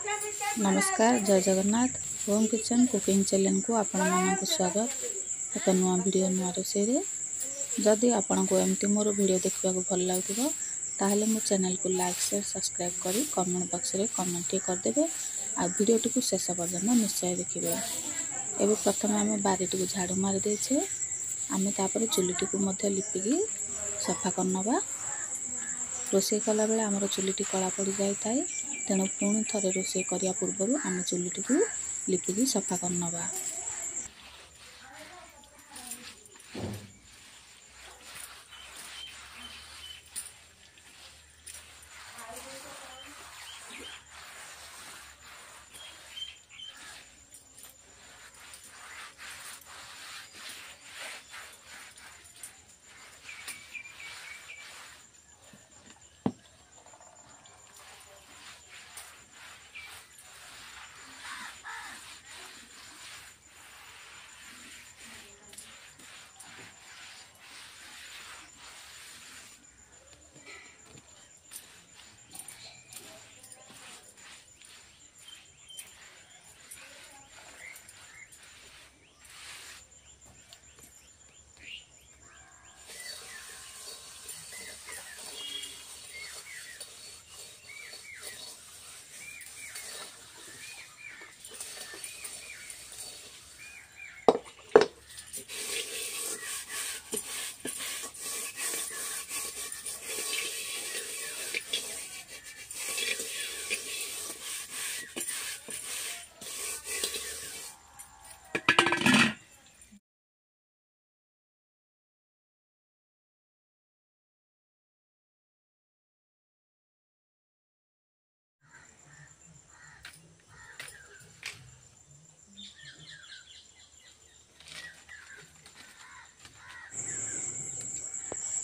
नमस्कार जय Jagannath home kitchen cooking channel को आपण मानक स्वागत। एक नुआ वीडियो नुआ रोषे जदि आपण को एमती मोर वीडियो देखा भल लगे ताहले मो चैनल को लाइक शेयर सब्सक्राइब करी कमेंट बॉक्स रे कमेंट करदेवे आ वीडियो को शेष पर्यंत निश्चय देखिए। एवं प्रथम आम बारीटी को झाड़ू मारी देछे आम तापर चुलीटी को मध्य लिपिकी सफा करनवा। रोषे कला बेले आमर चुलीटी कला पड़ जाए तेणु पुणी थे रोषे करिया पूर्व आम चुलीटी को लिपिकी सफा करनवा।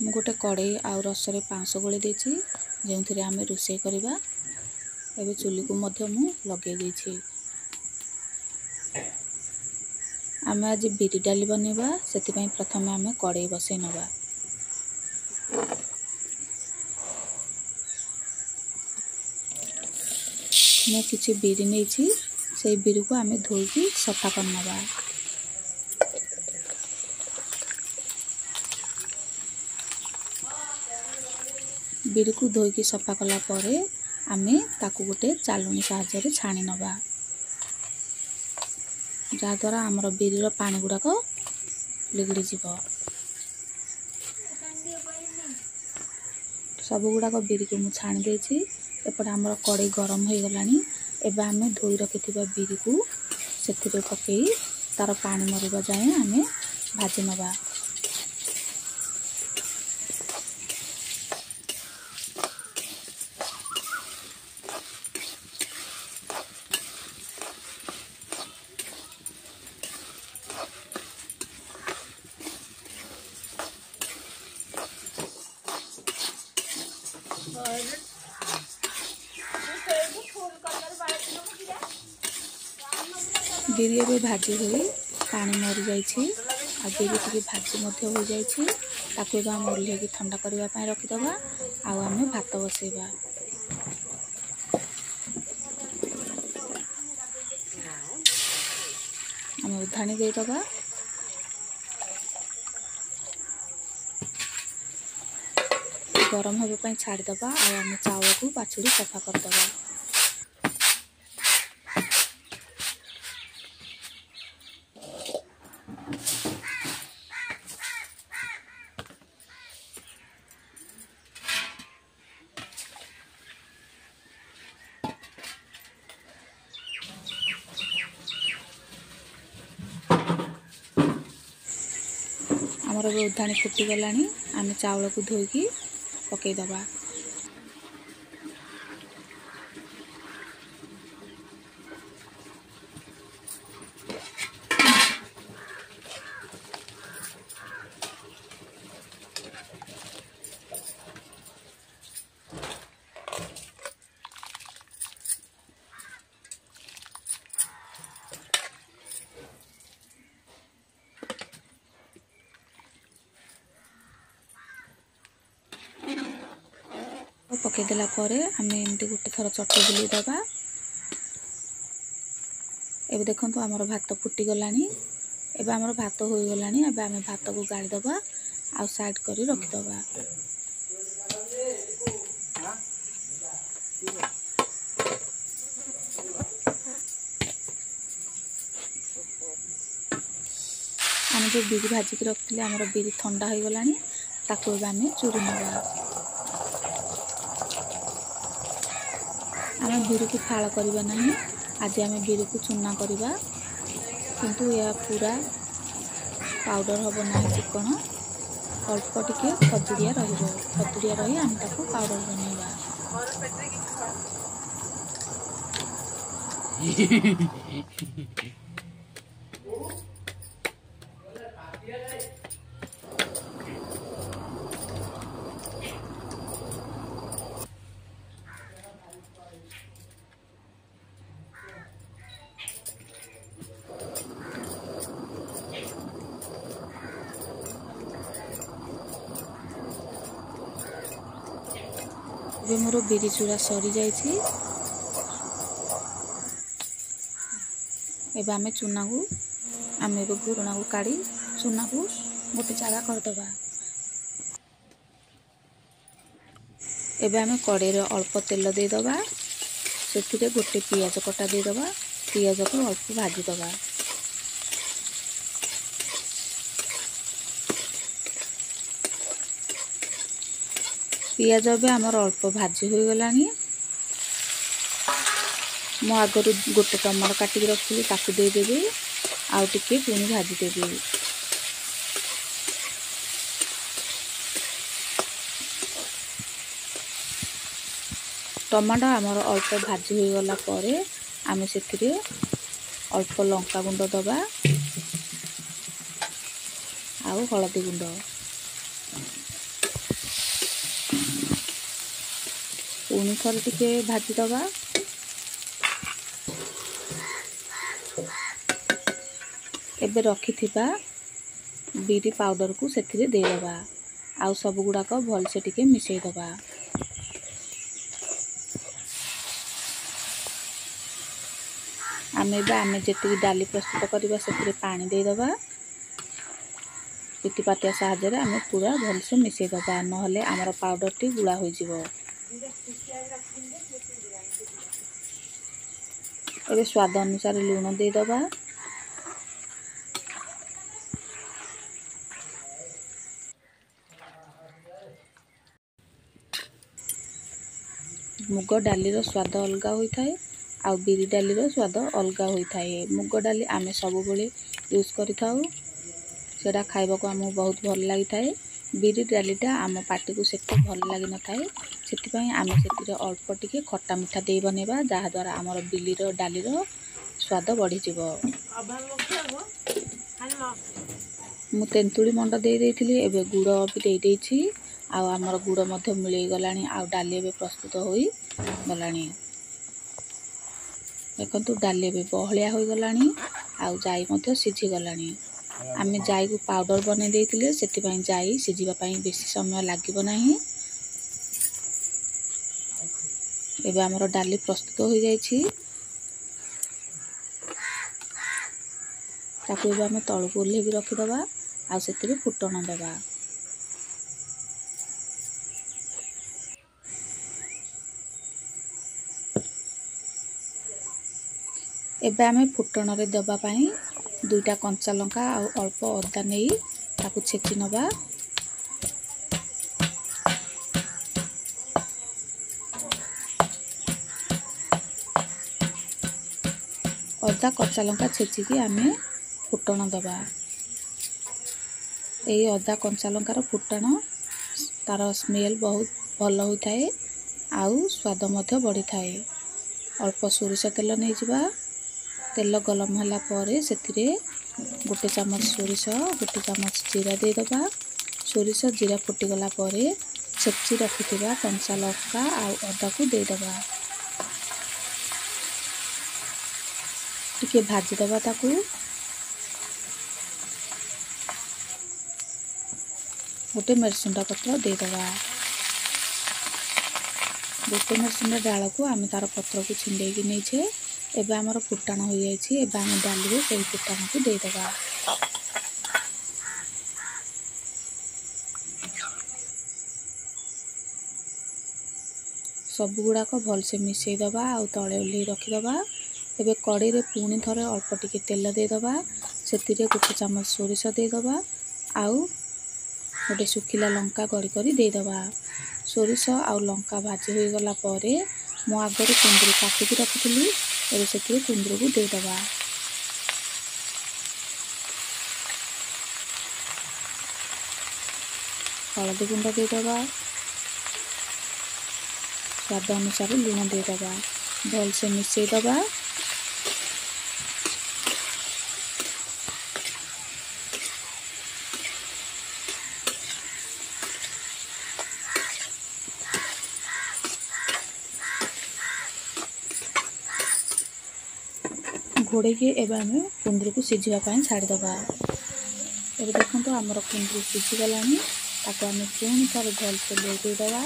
गोटे कड़े आउ रसरे 500 गोली देछि जेउथिरे आमे रोषे करबा। एबे चुली को मध्य मु लगे देछि। आमे आज बिरी डाली बनेबा सेति पई प्रथमे आमे कड़े बसे नबा। मैं किछि बिरी नेछि सेई बिरी को आमे धोई सफा करनबा। बिरी को धोई सफा कला परे आमे ताकू गोटे चालुनी साहाय्य छाणी नबा जहा द्वारा आमर बिरीर पानी गुड़ाक लिगड़ी जीव। सब गुड़ाक बिरी को मु छाणी देछि। एपटे आमर कड़े गरम हो गलानी। एबे आमे धोई रखिथिबा बिरी को सेथिरे पकेई तार पानी मरिबा जाए आमे भाजी नबा। बिरी एबे भाजी हुई पानी मरी जाइछि आ बिरी टिके भाजी मध्य हो जाइछि। ताकू एबे हम ओल्हे की ठंडा करबा पई रखि दबा आ आमे भात बसेबा। आमे उधानी दे दबा। गरम होबे पई छाड़ी दबा आ आमे चावल को पाछुड़ी सफा कर दबा। आमर भी उधानी फुटी गलानी। आमे चावल को धोई पकई दबा। पकईदेला आम एमती गोटे थर चटु बुले दबा। एबे देखंतु हमर भात फुटी गलानी। एबे हमर भात होई गलानी। एबे आमे भात को गाड़ी दबा आ साइड करी रखि दबा। आमे जो बिरी भाजी के रखथिले हमर बिरी ठंडा होई गलानी। ताको एबे आमे चूरी नबा। आमे बिरी को फाळ करबा नाही। आज आमे बिरी को चूना करबा किंतु या पूरा पाउडर हबो नाही चिकन अल्प टिके खजुरिया रहिबो। खजुरिया रही आमे ताको पाउडर बनेबा। एबे मोर बिरी चूरा सरी जाइछि। एबे आमे चूना को आमे एबे गुरुणा को काढ़ी चूना को गोटे जगह कर दबा। एबे आमे कड़े रे अल्प तेल दे दबा। सेथिरे गोटे पियाज कटा दे दबा। पियाज को अल्प भाजी दबा। पियाज एबे हमर अल्प भाजी होई गलानी। मो आगरु गोटे टमाटर काटी के रखली ताकू दे देबे आउ टिके पुनी भाजी देबे। टमाटर हमर अल्प भाजी होई गला परे आमे सेथिरे अल्प लंका गुंड दबा आउ हळदी गुंड पुनी थोड़े टिके भाजी दबा। एबे रखी थिबा बिरी पाउडर को सेथिरे दे दबा आउ सब गुडा को भल से टिके मिसई दबा। आमे जेतिकी डाली प्रस्तुत करबा सेथिरे पानी दे दबा। पिटी पाटिया साहाय्य रे आमे पूरा भल से मिसई दबा नहले हमर पाउडर टी गुळा होई जिवो। एबे स्वाद अनुसार लूण दे दबा। मुग डाली रो स्वाद अलगा होई थाए आउ बिरी डाली रो स्वाद अलगा होई थाए। मुग डाली आमे सब बेले यूज करि थाउ सेडा खाइबा को हमहु बहुत भल लागि थाए। बिरी डालीटा आम पाटी को सेते भल लागि न थाए सेति पई आमे सेतिरे अल्प टिके खट्टा मिठा देई बनेबा जहा द्वारा हमर बिली रो डाली रो स्वाद बढ़ी जिवो। मु तेंतुली मंडा दे देइथिली एबे गुड़ भी दे देइछि आउ हमर गुड़ मध्य मिलई गलानी आउ डाली एबे प्रस्तुत होई गलानी। देखंतु डाली एबे बहलिया होई गलानी आउ जाई मध्य सिझी गलानी। आमे जाई को पाउडर बने देइथिले सेति पई जाई सिझिबा पई बेसी समय लागिबो नाही। एबे हमर डाली प्रस्तुत होई जाइछि। ताकू एबे आमे तळु को ओल्हेकी रखि दबा आ सेतिरे फुटण दबा। एबे आमे फुटण रे दबा पई दुईटा कंचा लंका आउ अल्प अदा नेई ताकू छेची नबा। अदा कच्चा लंका छेची की आमे फुटण दबा। एई अदा कंचा लंकार फुटण तार स्मेल बहुत भल होई थाए आउ स्वाद मध्य बढ़ी थाए। अल्प सोरिष तेल नै जिबा। तेल गरम होला परे सेथिरे गोटे चामच सोरिष गोटे चामच जीरा दे दबा। सोरिष जीरा फुटी गला परे छेची रखिथिबा कंचा लंका आउ अदा को दे दबा। टिके भाजी दबा ताकू। गोटे मेरसुंडा पत्र दे दबा। गोटे मेरसुंडा डाल को आमे तार पत्र को छिंडेकी नैछे एबे आमर फुटाण हो जाइए। एबे आम डाली से फुटाण को देदेबा। सब गुड़ाक भलसे मिसईदबा आउ तले ओल्हे रखीदबा। एबे कड़े रे पुणी थरे अल्प टिके तेल देदबा। सेतिरे गोटे चामच सोरिष देदबा आउ गोटे सुखिला लंका गड़ी करी देदबा। सोरिष आउ लंका भाजी हो गला परे मो आगरे कुंदरू काटिकी रखिथिली। एबे सेतिरे कुंदरू को देदबा। हलदी गुंड देदबा। स्वाद अनुसार लुण देदबा। भलसे मिसईदबा। घोड़े एबे आम कुंदरू को सिझापी छाड़ीदबा। एबे देखो आमर कुंदरू सिझीगला। ताको आम पुणी थोड़े भलसे लेदेदबा।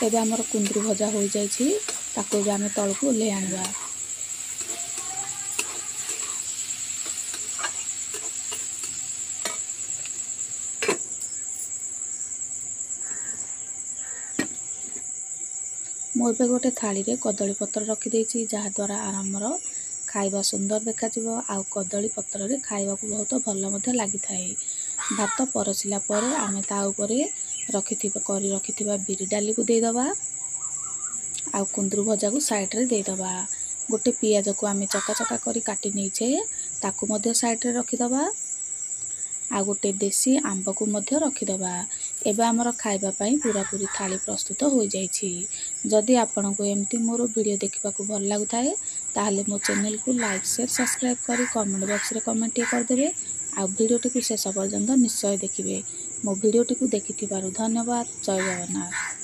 एबे आमर कुंदरू भजा हो जाइए। ताको एबे आम तल को ओल्हे आनिबा। मो एबे गोटे थाली रे कदली पत्र रखी जहाद्वारा आमर खाइबा सुंदर देखा आउ कदली पत्र रे खाइबा को बहुत भल मध्य लगी थाए। भात परसिला परे आमे ता उपरे रखिथिबा बिरी डाली को देदबा। आउ कुंदरू भजा को साइड रे देदबा। गोटे पियाज को आमे चका चका करी काटी नैछे ताकू मध्य साइड रे रखिदबा। आ गोटे देसी आंब को मध्य रखिदबा। एबे आमर खाइबा पई पूरा पूरी थाली प्रस्तुत हो जाइछि। जदि आपन को एमती मोर वीडियो देखा भल लगुए ताहले मो चैनल को लाइक शेयर सब्सक्राइब करी कमेंट बॉक्स रे कमेंट करदेबे। आ वीडियोटी को शेष पर्यंत निश्चय देखिए। मो वीडियोटी को देखिथिबारु धन्यवाद। जय जगन्नाथ।